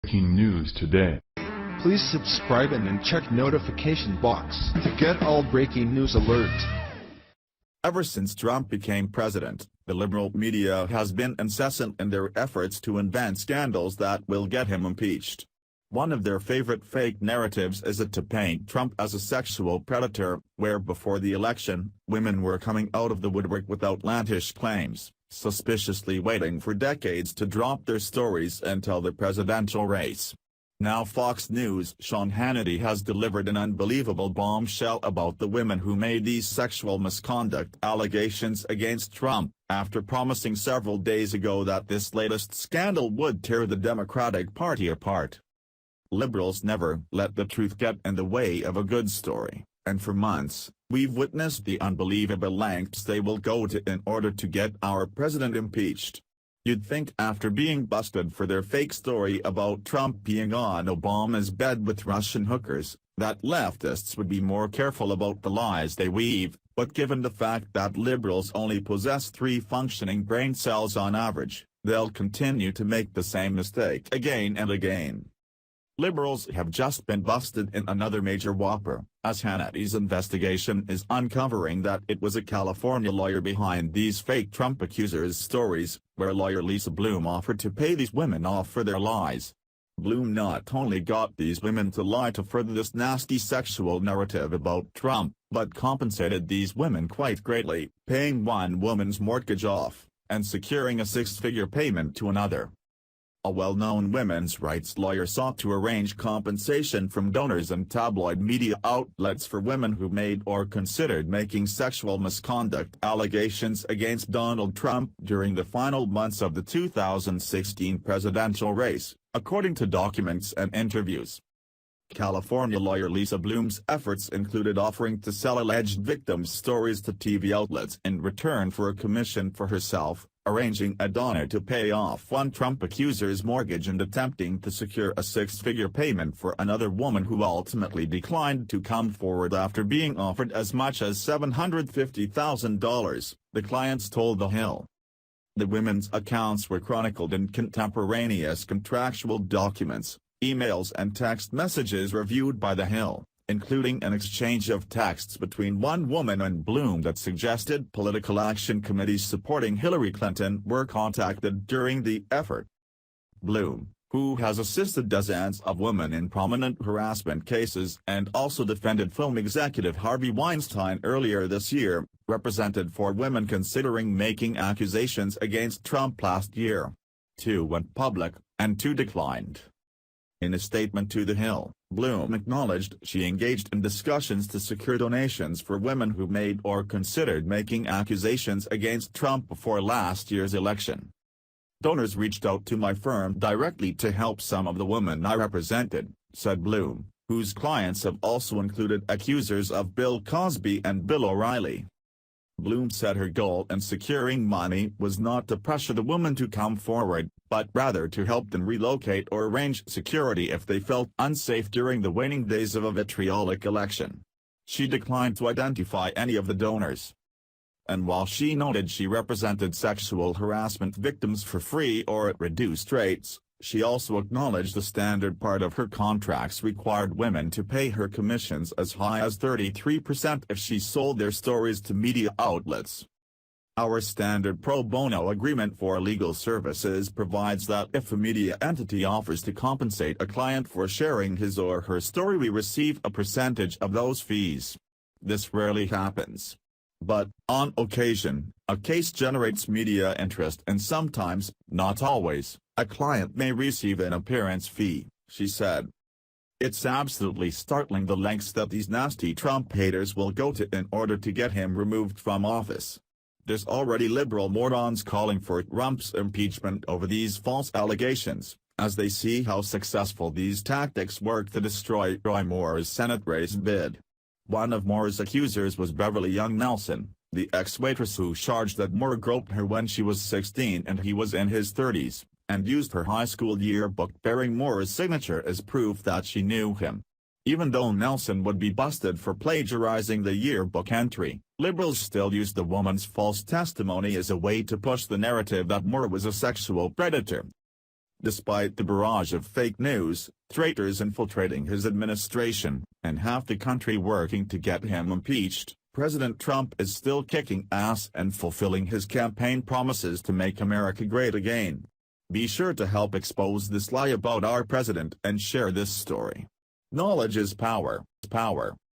Breaking news today. Please subscribe and then check notification box to get all breaking news alerts. Ever since Trump became president, the liberal media has been incessant in their efforts to invent scandals that will get him impeached. One of their favorite fake narratives is to paint Trump as a sexual predator, where before the election, women were coming out of the woodwork with outlandish claims, suspiciously waiting for decades to drop their stories until the presidential race. Now Fox News' Sean Hannity has delivered an unbelievable bombshell about the women who made these sexual misconduct allegations against Trump, after promising several days ago that this latest scandal would tear the Democratic Party apart. Liberals never let the truth get in the way of a good story, and for months, we've witnessed the unbelievable lengths they will go to in order to get our president impeached. You'd think after being busted for their fake story about Trump being on Obama's bed with Russian hookers, that leftists would be more careful about the lies they weave, but given the fact that liberals only possess 3 functioning brain cells on average, they'll continue to make the same mistake again and again. Liberals have just been busted in another major whopper, as Hannity's investigation is uncovering that it was a California lawyer behind these fake Trump accusers' stories, where lawyer Lisa Bloom offered to pay these women off for their lies. Bloom not only got these women to lie to further this nasty sexual narrative about Trump, but compensated these women quite greatly, paying one woman's mortgage off, and securing a 6-figure payment to another. A well-known women's rights lawyer sought to arrange compensation from donors and tabloid media outlets for women who made or considered making sexual misconduct allegations against Donald Trump during the final months of the 2016 presidential race, according to documents and interviews. California lawyer Lisa Bloom's efforts included offering to sell alleged victims' stories to TV outlets in return for a commission for herself, arranging a donor to pay off one Trump accuser's mortgage and attempting to secure a 6-figure payment for another woman who ultimately declined to come forward after being offered as much as $750,000, the clients told The Hill. The women's accounts were chronicled in contemporaneous contractual documents, emails and text messages reviewed by The Hill, including an exchange of texts between one woman and Bloom that suggested political action committees supporting Hillary Clinton were contacted during the effort. Bloom, who has assisted dozens of women in prominent harassment cases and also defended film executive Harvey Weinstein earlier this year, represented 4 women considering making accusations against Trump last year. 2 went public, and 2 declined. In a statement to The Hill, Bloom acknowledged she engaged in discussions to secure donations for women who made or considered making accusations against Trump before last year's election. Donors reached out to my firm directly to help some of the women I represented, said Bloom, whose clients have also included accusers of Bill Cosby and Bill O'Reilly. Bloom said her goal in securing money was not to pressure the women to come forward, but rather to help them relocate or arrange security if they felt unsafe during the waning days of a vitriolic election. She declined to identify any of the donors. And while she noted she represented sexual harassment victims for free or at reduced rates, she also acknowledged the standard part of her contracts required women to pay her commissions as high as 33% if she sold their stories to media outlets. Our standard pro bono agreement for legal services provides that if a media entity offers to compensate a client for sharing his or her story, we receive a percentage of those fees. This rarely happens. But, on occasion, a case generates media interest and sometimes, not always, a client may receive an appearance fee, she said. It's absolutely startling the lengths that these nasty Trump haters will go to in order to get him removed from office. There's already liberal morons calling for Trump's impeachment over these false allegations, as they see how successful these tactics work to destroy Roy Moore's Senate race bid. One of Moore's accusers was Beverly Young Nelson, the ex-waitress who charged that Moore groped her when she was 16 and he was in his 30s, and used her high school yearbook bearing Moore's signature as proof that she knew him. Even though Nelson would be busted for plagiarizing the yearbook entry, liberals still used the woman's false testimony as a way to push the narrative that Moore was a sexual predator. Despite the barrage of fake news, traitors infiltrating his administration, and half the country working to get him impeached, President Trump is still kicking ass and fulfilling his campaign promises to make America great again. Be sure to help expose this lie about our president and share this story. Knowledge is power.